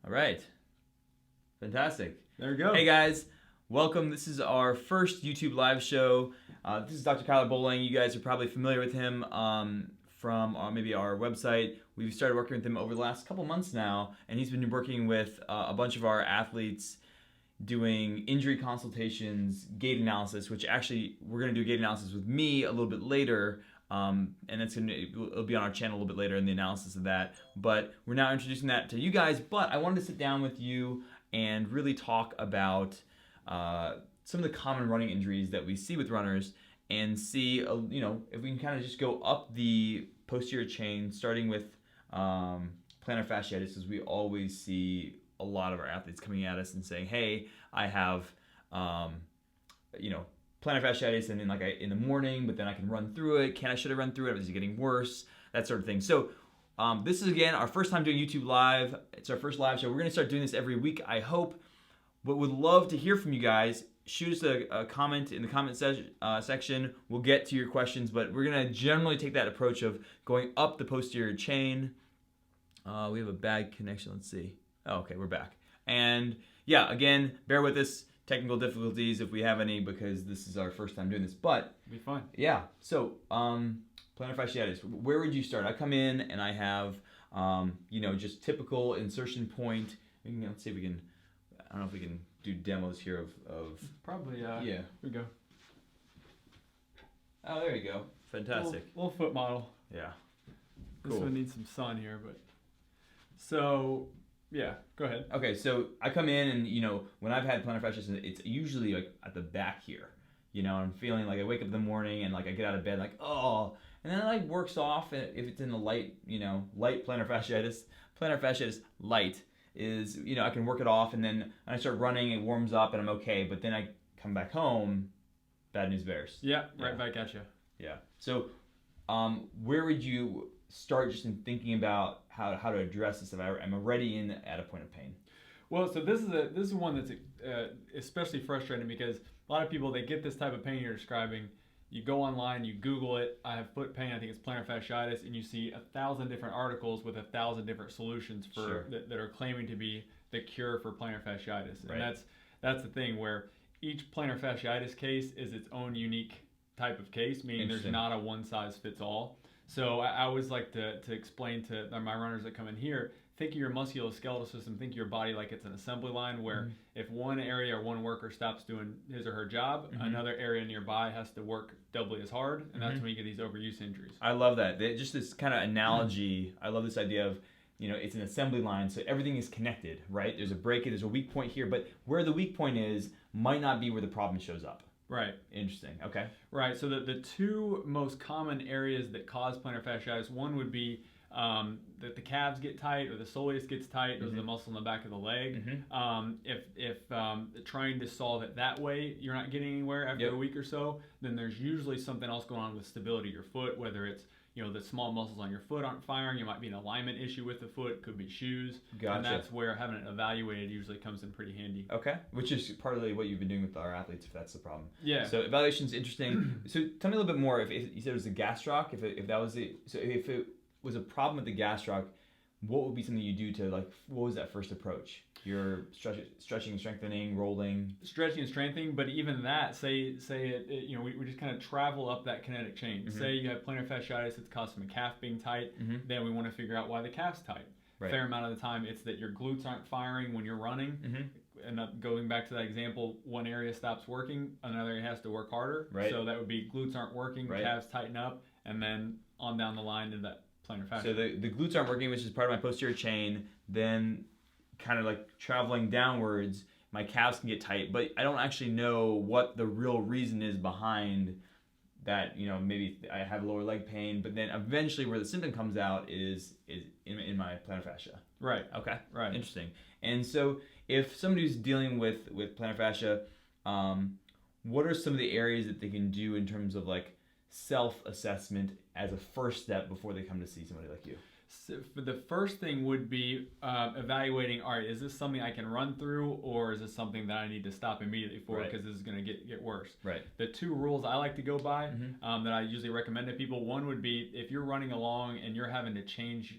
All right. Fantastic. There we go. Hey guys, welcome. This is our first YouTube live show. This is Dr. Kyler Bowling. You guys are probably familiar with him from maybe our website. We've started working with him over the last couple months now, and he's been working with a bunch of our athletes doing injury consultations, gait analysis, which actually we're going to do gait analysis with me a little bit later. And it'll be on our channel a little bit later in the analysis of that. But we're now introducing that to you guys. But I wanted to sit down with you and really talk about some of the common running injuries that we see with runners, and see if we can kind of just go up the posterior chain, starting with plantar fasciitis, as we always see a lot of our athletes coming at us and saying, "Hey, I have plantar fasciitis, and in the morning, but then I can run through it. Should I run through it? Is it getting worse?" That sort of thing. So this is, again, our first time doing YouTube Live. It's our first live show. We're going to start doing this every week, I hope. But would love to hear from you guys. Shoot us a comment in the comment section. We'll get to your questions, but we're going to generally take that approach of going up the posterior chain. We have a bad connection. Let's see. Oh, okay, we're back. And yeah, again, bear with us. Technical difficulties if we have any, because this is our first time doing this. But it'll be fun. Yeah. So plantar fasciitis. Where would you start? I come in and I have just typical insertion point. Let's see if we can. I don't know if we can do demos here of probably. Yeah. Here we go. Oh, there you go. Fantastic. Little foot model. Yeah. This Cool. one needs some sun here, but so yeah. Go ahead. Okay, so I come in and when I've had plantar fasciitis, it's usually like at the back here. I'm feeling like I wake up in the morning and like I get out of bed like, oh, and then it like works off if it's in the light plantar fasciitis. Plantar fasciitis light is, I can work it off, and then I start running, it warms up and I'm okay, but then I come back home, bad news bears. Yeah, right back at you. Yeah. So where would you start just in thinking about how to address this if I'm already at a point of pain? Well, so this is one that's especially frustrating, because a lot of people, they get this type of pain you're describing. You go online, you Google it. I have foot pain. I think it's plantar fasciitis, and you see 1,000 different articles with 1,000 different solutions that are claiming to be the cure for plantar fasciitis. Right. And that's the thing, where each plantar fasciitis case is its own unique type of case, meaning there's not a one size fits all. So I always like to explain to my runners that come in here, think of your musculoskeletal system, think of your body like it's an assembly line, where if one area or one worker stops doing his or her job, another area nearby has to work doubly as hard, and that's when you get these overuse injuries. I love that. Just this kind of analogy. I love this idea of, it's an assembly line, so everything is connected, right? There's a break, there's a weak point here, but where the weak point is might not be where the problem shows up. Right. Interesting. Okay. Right. So the two most common areas that cause plantar fasciitis, one would be that the calves get tight or the soleus gets tight. Those are the muscles in the back of the leg. If trying to solve it that way, you're not getting anywhere after a week or so, then there's usually something else going on with stability of your foot, whether it's the small muscles on your foot aren't firing. You might be an alignment issue with the foot. Could be shoes. Gotcha. And that's where having it evaluated usually comes in pretty handy. Okay. Which is partly what you've been doing with our athletes, if that's the problem. Yeah. So evaluation's interesting. So tell me a little bit more. If you said it was a gastroc, if it was a problem with the gastroc, what would be something you do to, what was that first approach? You're stretching and strengthening, rolling. Stretching and strengthening, but even that, we just kind of travel up that kinetic chain. Say you have plantar fasciitis, it's caused from a calf being tight, then we want to figure out why the calf's tight. Right. Fair amount of the time, it's that your glutes aren't firing when you're running. And going back to that example, one area stops working, another area has to work harder. Right. So that would be glutes aren't working, calves tighten up, and then on down the line to that plantar fascia. So the glutes aren't working, which is part of my posterior chain. Then kind of like traveling downwards, my calves can get tight, but I don't actually know what the real reason is behind that. Maybe I have lower leg pain, but then eventually where the symptom comes out is in my plantar fascia. Right. Okay. Right. Interesting. And so if somebody's dealing with plantar fascia, what are some of the areas that they can do in terms of self-assessment as a first step before they come to see somebody like you? So the first thing would be evaluating, all right, is this something I can run through, or is this something that I need to stop immediately for, because this is going to get worse? Right. The two rules I like to go by that I usually recommend to people, one would be if you're running along and you're having to change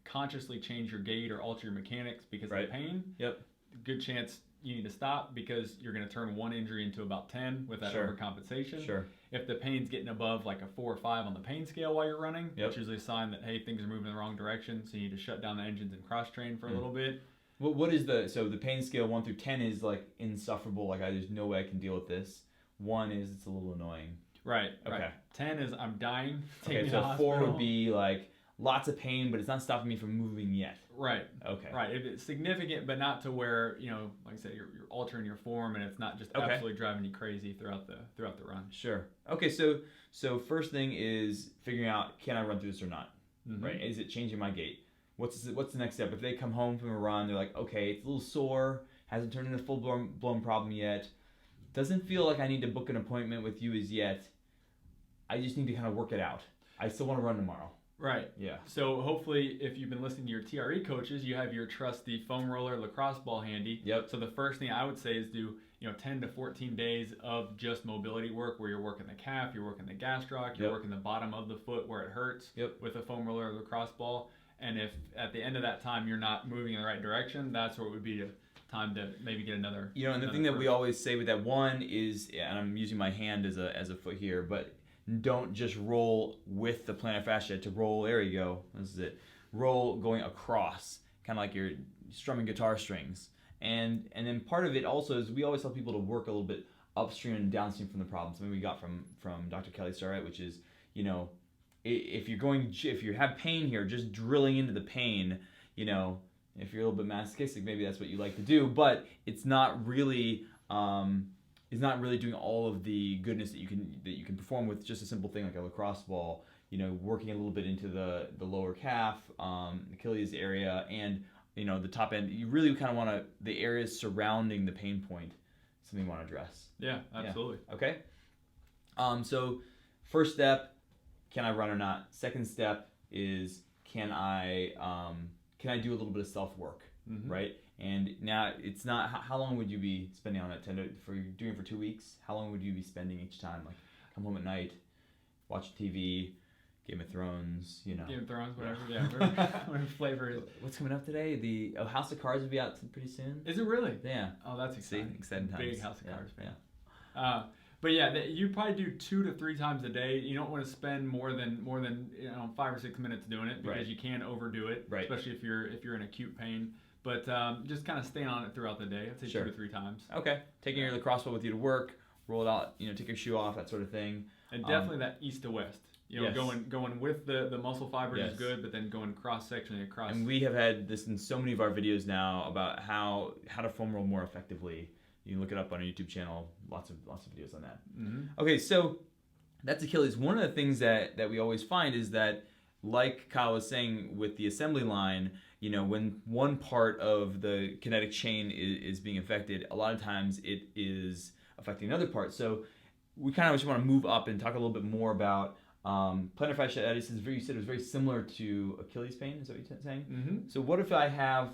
consciously change your gait or alter your mechanics because Right. of pain, Yep. good chance you need to stop because you're going to turn one injury into about 10 with that Sure. overcompensation. Sure. If the pain's getting above like a 4 or 5 on the pain scale while you're running, Yep. it's usually a sign that, hey, things are moving in the wrong direction, so you need to shut down the engines and cross-train for a little bit. What is the pain scale 1 through 10 is like insufferable, like there's no way I can deal with this. 1 is it's a little annoying. Right. Okay. Right. 10 is I'm dying. Take Okay, me so to 4 hospital. would be like lots of pain, but it's not stopping me from moving yet. Right. Okay. Right. If it's significant, but not to where, like I said, you're altering your form and it's not just Okay. absolutely driving you crazy throughout the run. Sure. Okay, so first thing is figuring out, can I run through this or not? Mm-hmm. Right? Is it changing my gait? What's the next step? If they come home from a run, they're like, okay, it's a little sore, hasn't turned into a full-blown problem yet, doesn't feel like I need to book an appointment with you as yet, I just need to kind of work it out. I still want to run tomorrow. Right. Yeah. So hopefully, if you've been listening to your TRE coaches, you have your trusty foam roller lacrosse ball handy. Yep. So the first thing I would say is do 10 to 14 days of just mobility work where you're working the calf, you're working the gastroc, you're Yep. working the bottom of the foot where it hurts Yep. with a foam roller or lacrosse ball. And if at the end of that time you're not moving in the right direction, that's where it would be time to maybe get another. And the thing that we always say with that one is, and I'm using my hand as a foot here, but don't just roll with the plantar fascia to roll. There you go. This is it. Roll going across, kind of like you're strumming guitar strings. And then part of it also is we always tell people to work a little bit upstream and downstream from the problem. Something we got from Dr. Kelly Starrett, which is, if you have pain here, just drilling into the pain, if you're a little bit masochistic, maybe that's what you like to do, but it's not really doing all of the goodness that you can perform with just a simple thing like a lacrosse ball. Working a little bit into the lower calf, Achilles area, and the top end. You really kind of want the areas surrounding the pain point, something you want to address. Yeah, absolutely. Yeah. Okay. So first step, can I run or not? Second step is can I do a little bit of self work, Mm-hmm. right? And now it's not how long would you be spending on that for doing it for 2 weeks? How long would you be spending each time? Like come home at night, watch TV, Game of Thrones, Game of Thrones, whatever. Yeah, whatever flavor is. What's coming up today? The House of Cards will be out pretty soon. Is it really? Yeah. Oh, that's exciting. Exciting times. Big House of Cards fan. Yeah. But yeah, you probably do 2 to 3 times a day. You don't want to spend more than 5 or 6 minutes doing it because Right. you can overdo it, Right. especially if you're in acute pain. But just kind of stay on it throughout the day. I'd say Sure. 2 to 3 times. Okay. Taking your lacrosse ball with you to work, roll it out, take your shoe off, that sort of thing. And definitely that east to west. Yes. Going with the muscle fibers Yes. is good, but then going cross-sectionally across. And we have had this in so many of our videos now about how to foam roll more effectively. You can look it up on our YouTube channel. Lots of videos on that. Mm-hmm. Okay, so that's Achilles. One of the things that we always find is that, like Kyle was saying with the assembly line, when one part of the kinetic chain is being affected, a lot of times it is affecting another part. So we kind of just want to move up and talk a little bit more about plantar fasciitis. You said it was very similar to Achilles pain. Is that what you're saying? Mm-hmm. So what if I have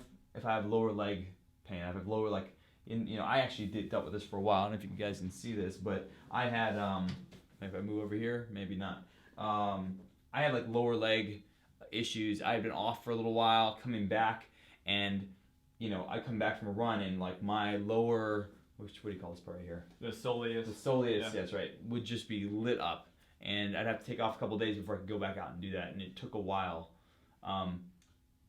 lower leg pain? I have lower I actually dealt with this for a while. I don't know if you guys can see this, but I had if I move over here, maybe not. I had lower leg issues. I had been off for a little while, coming back, and I come back from a run and my lower, what do you call this part right here? The soleus. The soleus, Yeah. yes, right, would just be lit up, and I'd have to take off a couple days before I could go back out and do that, and it took a while.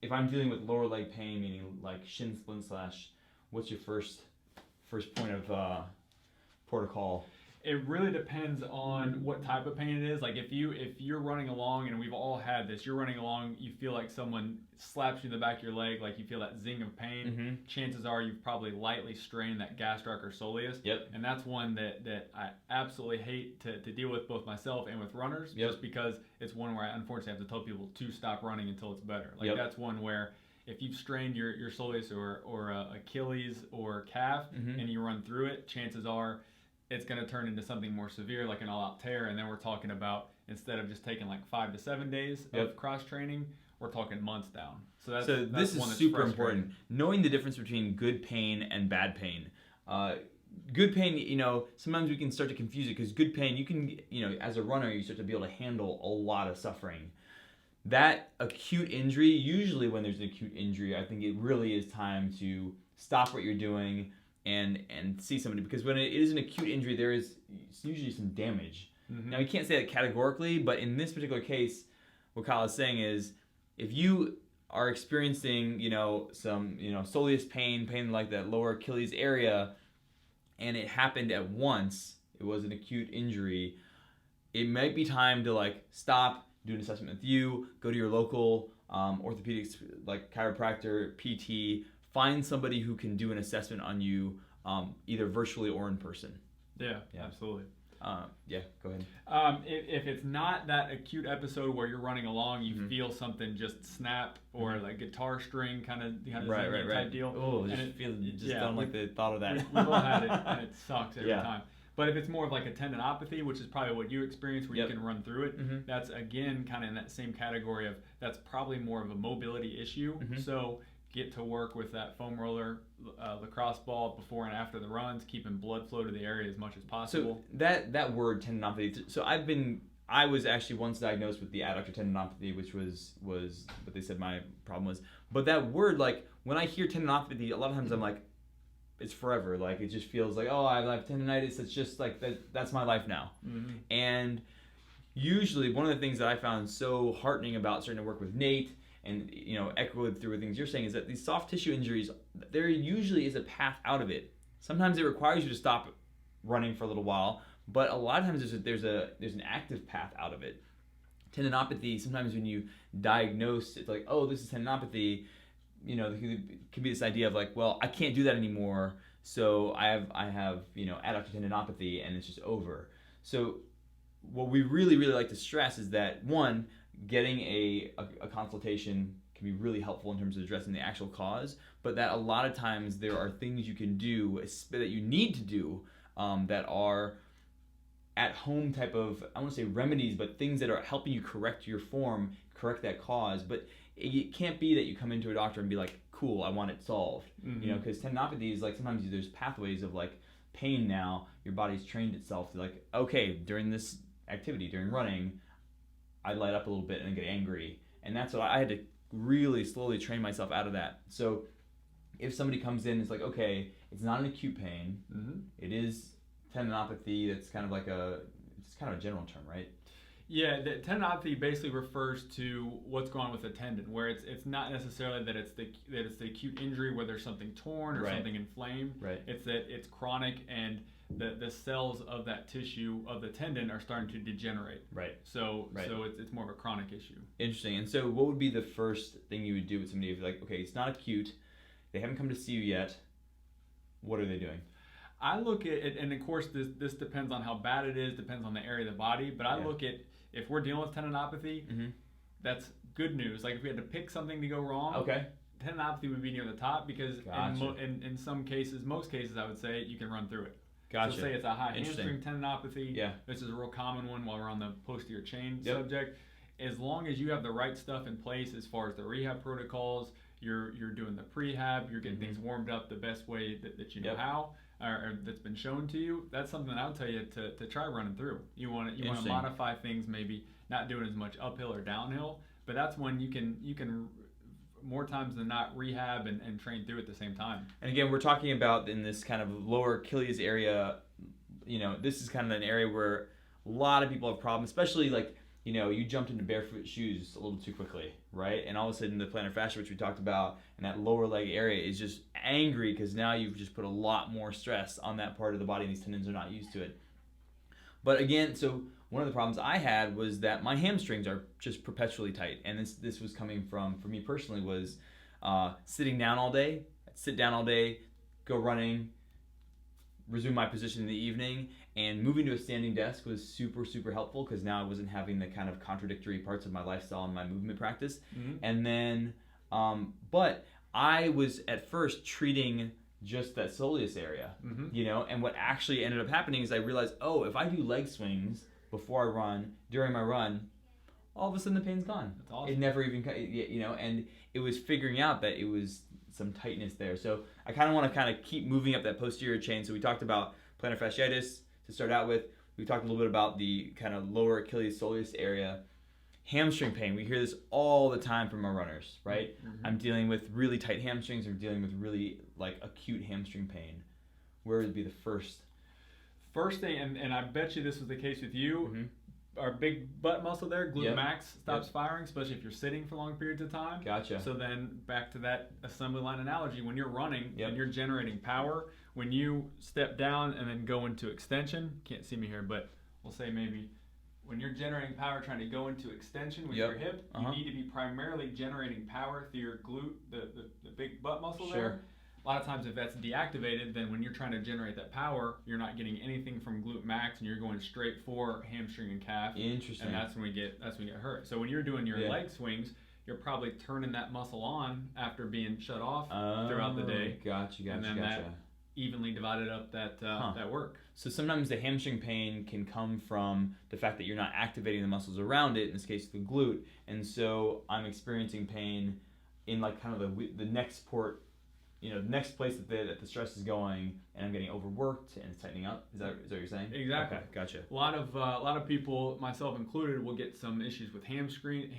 If I'm dealing with lower leg pain, meaning like shin splint slash, what's your first point of protocol? It really depends on what type of pain it is. Like if you're running along, and we've all had this, you're running along, you feel like someone slaps you in the back of your leg, like you feel that zing of pain. Mm-hmm. Chances are you've probably lightly strained that gastroc or soleus. Yep. And that's one that I absolutely hate to deal with, both myself and with runners, Yep. just because it's one where I unfortunately have to tell people to stop running until it's better. Like Yep. that's one where if you've strained your soleus or Achilles or calf, Mm-hmm. and you run through it, chances are it's going to turn into something more severe, like an all-out tear. And then we're talking about, instead of just taking 5 to 7 days Yep. of cross-training, we're talking months down. So This one is that's super frustrating. important. Knowing the difference between good pain and bad pain. Good pain, sometimes we can start to confuse it because good pain, you can, as a runner, you start to be able to handle a lot of suffering. that acute injury, usually when there's an acute injury, I think it really is time to stop what you're doing and see somebody, because when it is an acute injury, there is usually some damage. Now, you can't say that categorically, but in this particular case, what Kyle is saying is, if you are experiencing, some, soleus pain like that lower Achilles area, and it happened at once, it was an acute injury, it might be time to like stop, do an assessment with you, go to your local orthopedics, like chiropractor, PT, find somebody who can do an assessment on you, either virtually or in person. Yeah, absolutely. Go ahead. If it's not that acute episode where you're running along, you feel something just snap, or like guitar string kind of type deal. Oh, don't like the thought of that. We've all had it, and it sucks every time. But if it's more of like a tendinopathy, which is probably what you experience, where you can run through it, that's again kind of in that same category of, that's probably more of a mobility issue. So get to work with that foam roller, lacrosse ball before and after the runs, keeping blood flow to the area as much as possible. So that word tendinopathy. So I was actually once diagnosed with the adductor tendinopathy, which was what they said my problem was. But that word, like when I hear tendinopathy, a lot of times I'm like, it's forever. Like it just feels like, oh, I have tendinitis. It's just like that's my life now. And usually one of the things that I found so heartening about starting to work with Nate, and echoed through things you're saying, is that these soft tissue injuries, there usually is a path out of it. Sometimes it requires you to stop running for a little while, but a lot of times there's an active path out of it. Tendinopathy, sometimes when you diagnose, it's like, oh, this is tendinopathy. There could be this idea of like, well, I can't do that anymore, so I have adductor tendinopathy, and it's just over. So what we really, really like to stress is that, one, getting a consultation can be really helpful in terms of addressing the actual cause, but that a lot of times there are things you can do that you need to do that are at home type of, I want to say remedies, but things that are helping you correct your form, correct that cause. But it can't be that you come into a doctor and be like, cool, I want it solved. Because tendinopathy is like, sometimes there's pathways of like pain. Now your body's trained itself to like, okay, during this activity, during running, I light up a little bit and get angry. And that's what I had to really slowly train myself out of that. So if somebody comes in, it's like, okay, it's not an acute pain. It is tendinopathy. That's kind of like it's kind of a general term, right? Yeah, the tendinopathy basically refers to what's going on with the tendon, where it's not necessarily that it's the acute injury where there's something torn or something inflamed. It's that it's chronic, and the cells of that tissue of the tendon are starting to degenerate. So it's more of a chronic issue. Interesting. And so what would be the first thing you would do with somebody if you're like, okay, it's not acute, they haven't come to see you yet, what are they doing? I look at it, and of course this depends on how bad it is, depends on the area of the body, but I look at, if we're dealing with tendinopathy, that's good news. Like if we had to pick something to go wrong, tendinopathy would be near the top, because in some cases, most cases I would say, you can run through it. So say it's a high hamstring tendinopathy, this is a real common one while we're on the posterior chain subject. As long as you have the right stuff in place as far as the rehab protocols, you're doing the prehab, you're getting things warmed up the best way that you know how, or that's been shown to you, that's something I'll tell you to try running through. You want to modify things, maybe not doing as much uphill or downhill, but that's when you can more times than not rehab and train through at the same time. And again, we're talking about in this kind of lower Achilles area, this is kind of an area where a lot of people have problems, especially like, you jumped into barefoot shoes a little too quickly, right? And all of a sudden the plantar fascia, which we talked about, and that lower leg area is just angry because now you've just put a lot more stress on that part of the body, and these tendons are not used to it. But again, so one of the problems I had was that my hamstrings are just perpetually tight. And this was coming from, for me personally, was sitting down all day. I'd sit down all day, go running, resume my position in the evening, and moving to a standing desk was super, super helpful, because now I wasn't having the kind of contradictory parts of my lifestyle and my movement practice. And then, but I was at first treating just that soleus area, and what actually ended up happening is I realized, oh, if I do leg swings before I run, during my run, all of a sudden the pain's gone. That's awesome. It never even, and it was figuring out that it was some tightness there. So I kind of want to keep moving up that posterior chain. So we talked about plantar fasciitis to start out with. We talked a little bit about the kind of lower Achilles soleus area. Hamstring pain. We hear this all the time from our runners, right? Mm-hmm. I'm dealing with really tight hamstrings or dealing with really like acute hamstring pain. Where would be the first thing, and I bet you this was the case with you. Mm-hmm. Our big butt muscle there, glute Yep. max, stops Yep. firing, especially if you're sitting for long periods of time. Gotcha. So then back to that assembly line analogy, when you're running Yep. and you're generating power, when you step down and then go into extension, can't see me here, but we'll say maybe when you're generating power trying to go into extension with Yep. your hip, you need to be primarily generating power through your glute, the big butt muscle Sure. there. A lot of times if that's deactivated, then when you're trying to generate that power, you're not getting anything from glute max and you're going straight for hamstring and calf. Interesting. And that's when we get hurt. So when you're doing your Yeah. leg swings, you're probably turning that muscle on after being shut off throughout the day. Gotcha. And then that evenly divided up that work. So sometimes the hamstring pain can come from the fact that you're not activating the muscles around it, in this case the glute, and so I'm experiencing pain in like kind of the next port, next place that the stress is going, and I'm getting overworked and it's tightening up. Is that what you're saying? Exactly. Okay, gotcha. A lot of people, myself included, will get some issues with hamstring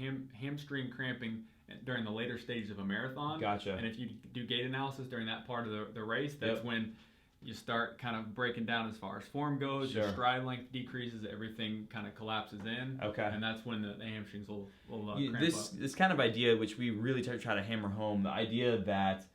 cramping during the later stages of a marathon. Gotcha. And if you do gait analysis during that part of the race, that's Yep. when you start kind of breaking down as far as form goes. Sure. Your stride length decreases, everything kind of collapses in. Okay. And that's when the hamstrings will cramp up. This kind of idea, which we really try to hammer home, the idea that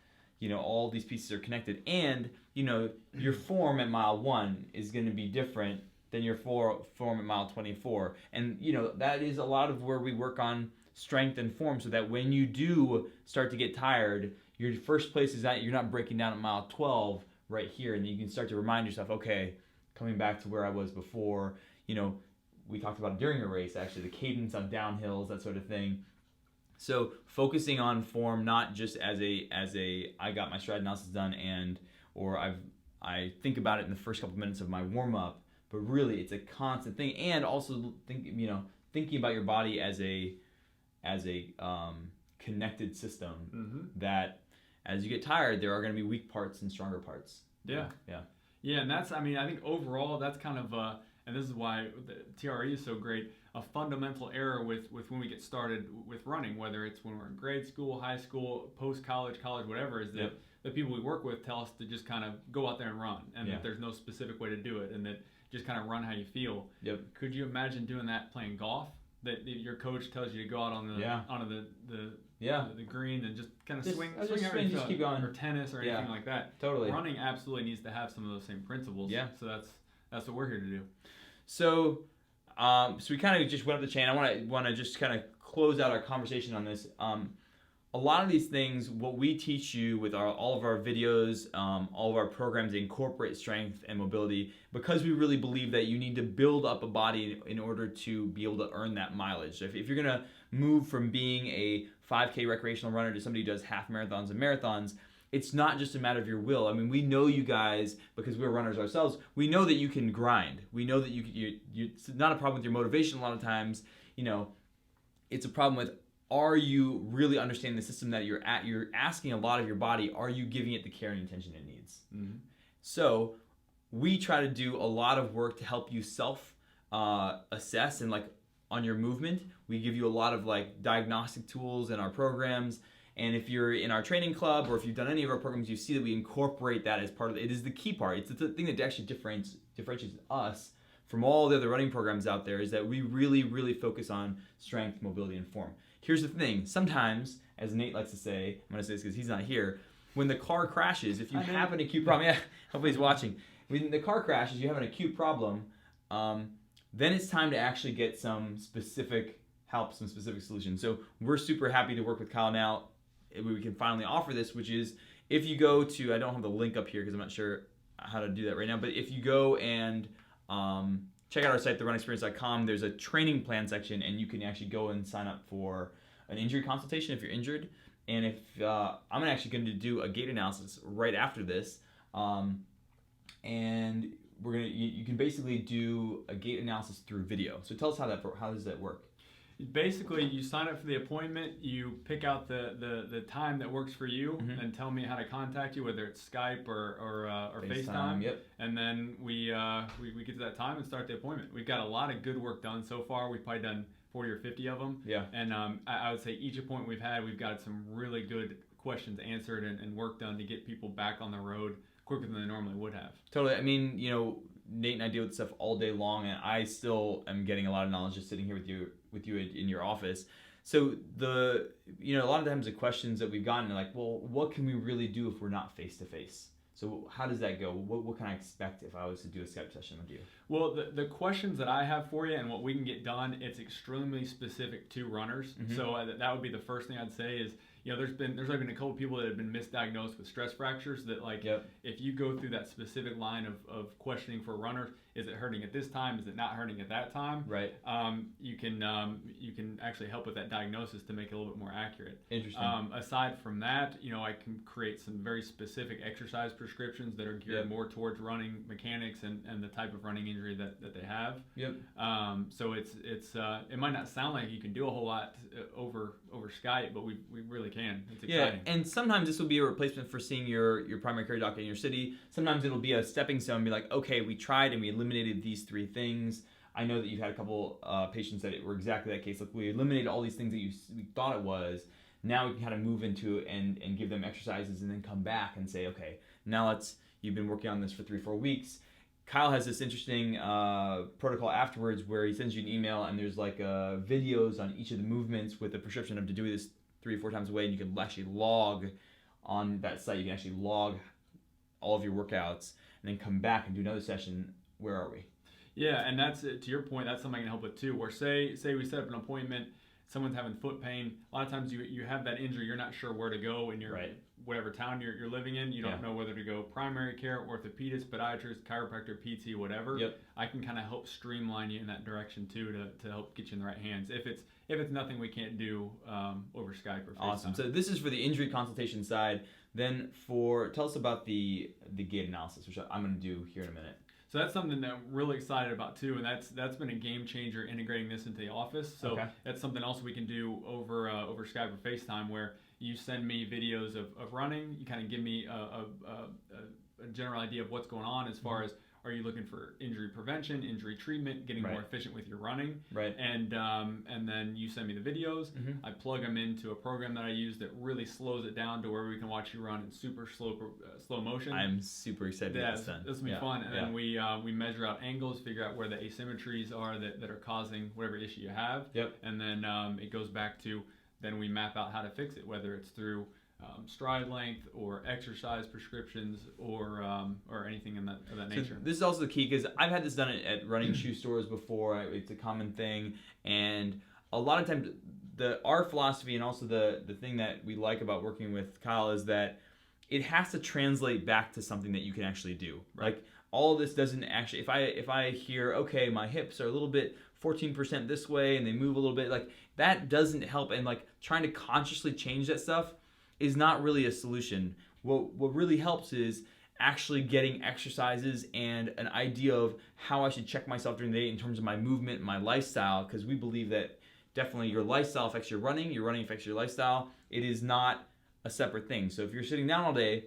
all these pieces are connected, and your form at mile 1 is going to be different than your form at mile 24, and that is a lot of where we work on strength and form, so that when you do start to get tired, your first place is that you're not breaking down at mile 12 right here, and you can start to remind yourself, okay, coming back to where I was before. We talked about it during a race, actually, the cadence on downhills, that sort of thing. So focusing on form, not just as a I got my stride analysis done or I think about it in the first couple minutes of my warm up, but really it's a constant thing, and also thinking about your body as a connected system. Mm-hmm. That as you get tired, there are going to be weak parts and stronger parts. Yeah, and that's, I think overall that's kind of and this is why the TRE is so great. A fundamental error with when we get started with running, whether it's when we're in grade school, high school, post-college, college, whatever, is that Yep. the people we work with tell us to just kind of go out there and run, and that there's no specific way to do it, and that just kind of run how you feel. Yep. Could you imagine doing that playing golf? That your coach tells you to go out on the green and just kind of swing how you feel, just keep going. or tennis or anything like that. Totally. Running absolutely needs to have some of those same principles. Yeah. So that's what we're here to do. So we kind of just went up the chain. I want to just kind of close out our conversation on this. A lot of these things, what we teach you with all of our videos, all of our programs, incorporate strength and mobility, because we really believe that you need to build up a body in order to be able to earn that mileage. So if you're going to move from being a 5K recreational runner to somebody who does half marathons and marathons, it's not just a matter of your will. I mean, we know you guys, because we're runners ourselves, we know that you can grind. We know that it's not a problem with your motivation a lot of times. It's a problem with, are you really understanding the system that you're at? You're asking a lot of your body, are you giving it the care and attention it needs? Mm-hmm. So we try to do a lot of work to help you self-assess and on your movement. We give you a lot of diagnostic tools in our programs. And if you're in our training club or if you've done any of our programs, you see that we incorporate that as part of it. It is the key part. It's the thing that actually differentiates us from all the other running programs out there, is that we really, really focus on strength, mobility, and form. Here's the thing. Sometimes, as Nate likes to say, I'm going to say this because he's not here, when the car crashes, if you have an acute problem, hopefully he's watching. When the car crashes, you have an acute problem, then it's time to actually get some specific help, some specific solutions. So we're super happy to work with Kyle now. We can finally offer this, which is, if you go to, I don't have the link up here because I'm not sure how to do that right now, but if you go and check out our site, therunexperience.com, there's a training plan section, and you can actually go and sign up for an injury consultation if you're injured. And if I'm actually going to do a gait analysis right after this, and you can basically do a gait analysis through video. So tell us how does that work? Basically, you sign up for the appointment, you pick out the time that works for you, and tell me how to contact you, whether it's Skype or FaceTime. Yep. And then we get to that time and start the appointment. We've got a lot of good work done so far. We've probably done 40 or 50 of them. Yeah. And I would say each appointment we've had, we've got some really good questions answered and work done to get people back on the road quicker than they normally would have. Totally. I mean, Nate and I deal with stuff all day long, and I still am getting a lot of knowledge just sitting here with you in your office. So a lot of times the questions that we've gotten are like, well, what can we really do if we're not face to face? So how does that go? What can I expect if I was to do a Skype session with you? Well, the questions that I have for you and what we can get done, it's extremely specific to runners. Mm-hmm. So that would be the first thing I'd say is, there's been a couple of people that have been misdiagnosed with stress fractures that if you go through that specific line of questioning for runners, is it hurting at this time? Is it not hurting at that time? Right. You can actually help with that diagnosis to make it a little bit more accurate. Interesting. Aside from that, I can create some very specific exercise prescriptions that are geared more towards running mechanics and the type of running injury that they have. Yep. So it's it might not sound like you can do a whole lot over Skype, but we really can. It's exciting. Yeah, and sometimes this will be a replacement for seeing your primary care doctor in your city. Sometimes it'll be a stepping stone, be like, okay, we tried and we eliminated these 3 things. I know that you've had a couple patients that were exactly that case. Like, we eliminated all these things that we thought it was. Now we can kind of move into it and give them exercises and then come back and say, okay, now you've been working on this for 3-4 weeks. Kyle has this interesting protocol afterwards where he sends you an email and there's videos on each of the movements with a prescription of to do this 3 or 4 times a way, and you can actually log on that site. You can actually log all of your workouts and then come back and do another session. Where are we? Yeah, and that's to your point. That's something I can help with too. Where say we set up an appointment, someone's having foot pain. A lot of times you have that injury, you're not sure where to go in your whatever town you're living in. You don't know whether to go primary care, orthopedist, podiatrist, chiropractor, PT, whatever. Yep. I can kind of help streamline you in that direction too to help get you in the right hands. If it's nothing we can't do over Skype or FaceTime. Awesome. So this is for the injury consultation side. Then tell us about the gait analysis, which I'm going to do here in a minute. So that's something that I'm really excited about too, and that's been a game changer integrating this into the office. So that's something else we can do over Skype or FaceTime, where you send me videos of running. You kind of give me a general idea of what's going on as far as, are you looking for injury prevention, injury treatment, getting more efficient with your running? Right. And then you send me the videos. I plug them into a program that I use that really slows it down to where we can watch you run in super slow motion. I'm super excited to get this done. This will be fun. And then we measure out angles, figure out where the asymmetries are that are causing whatever issue you have. Yep. And then it goes back to, then we map out how to fix it, whether it's through stride length or exercise prescriptions or anything of that nature. So this is also the key, because I've had this done at running shoe stores before. It's a common thing, and a lot of times our philosophy and also the thing that we like about working with Kyle is that it has to translate back to something that you can actually do. Right. Like, all of this doesn't actually, if I hear, okay, my hips are a little bit 14% this way and they move a little bit, like, that doesn't help, and trying to consciously change that stuff is not really a solution. What really helps is actually getting exercises and an idea of how I should check myself during the day in terms of my movement and my lifestyle, because we believe that definitely your lifestyle affects your running affects your lifestyle. It is not a separate thing. So if you're sitting down all day,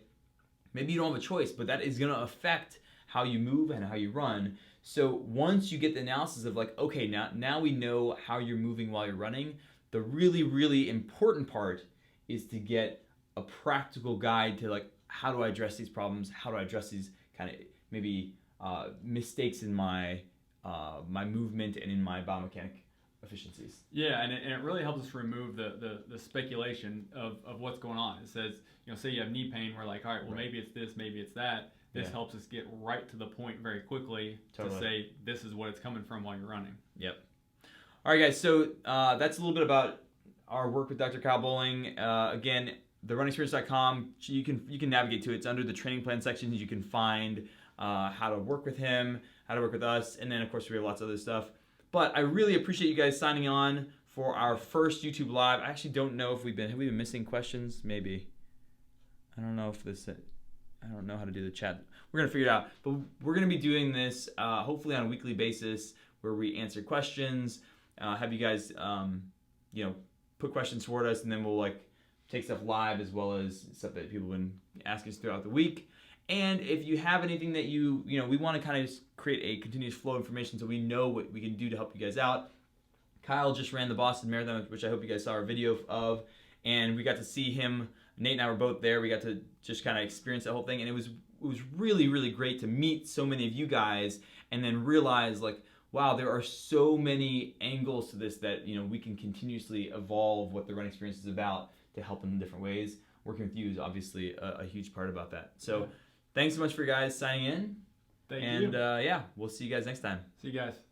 maybe you don't have a choice, but that is going to affect how you move and how you run. So once you get the analysis of okay, now we know how you're moving while you're running, the really, really important part is to get a practical guide to how do I address these problems? How do I address these kind of maybe mistakes in my movement and in my biomechanic efficiencies? Yeah, and it really helps us remove the speculation of what's going on. It says, say you have knee pain, we're like, all right, well, maybe it's this, maybe it's that. This helps us get right to the point very quickly to say this is what it's coming from while you're running. Yep. All right, guys. So that's a little bit about our work with Dr. Kyle Bowling. Again, therunexperience.com. You can navigate to it. It's under the training plan section. You can find how to work with him, how to work with us, and then of course we have lots of other stuff. But I really appreciate you guys signing on for our first YouTube live. I actually don't know if have we been missing questions? Maybe. I don't know how to do the chat. We're gonna figure it out. But we're gonna be doing this hopefully on a weekly basis, where we answer questions, have you guys put questions toward us, and then we'll take stuff live as well as stuff that people have been asking us throughout the week. And if you have anything that we want to kind of just create a continuous flow of information so we know what we can do to help you guys out, Kyle just ran the Boston Marathon, which I hope you guys saw our video of, and we got to see him. Nate and I were both there. We got to just kind of experience that whole thing, and it was really, really great to meet so many of you guys, and then realize like, wow, there are so many angles to this that we can continuously evolve what the run experience is about to help them in different ways. Working with you is obviously a huge part about that. So, thanks so much for you guys signing in. Thank you. And yeah, we'll see you guys next time. See you guys.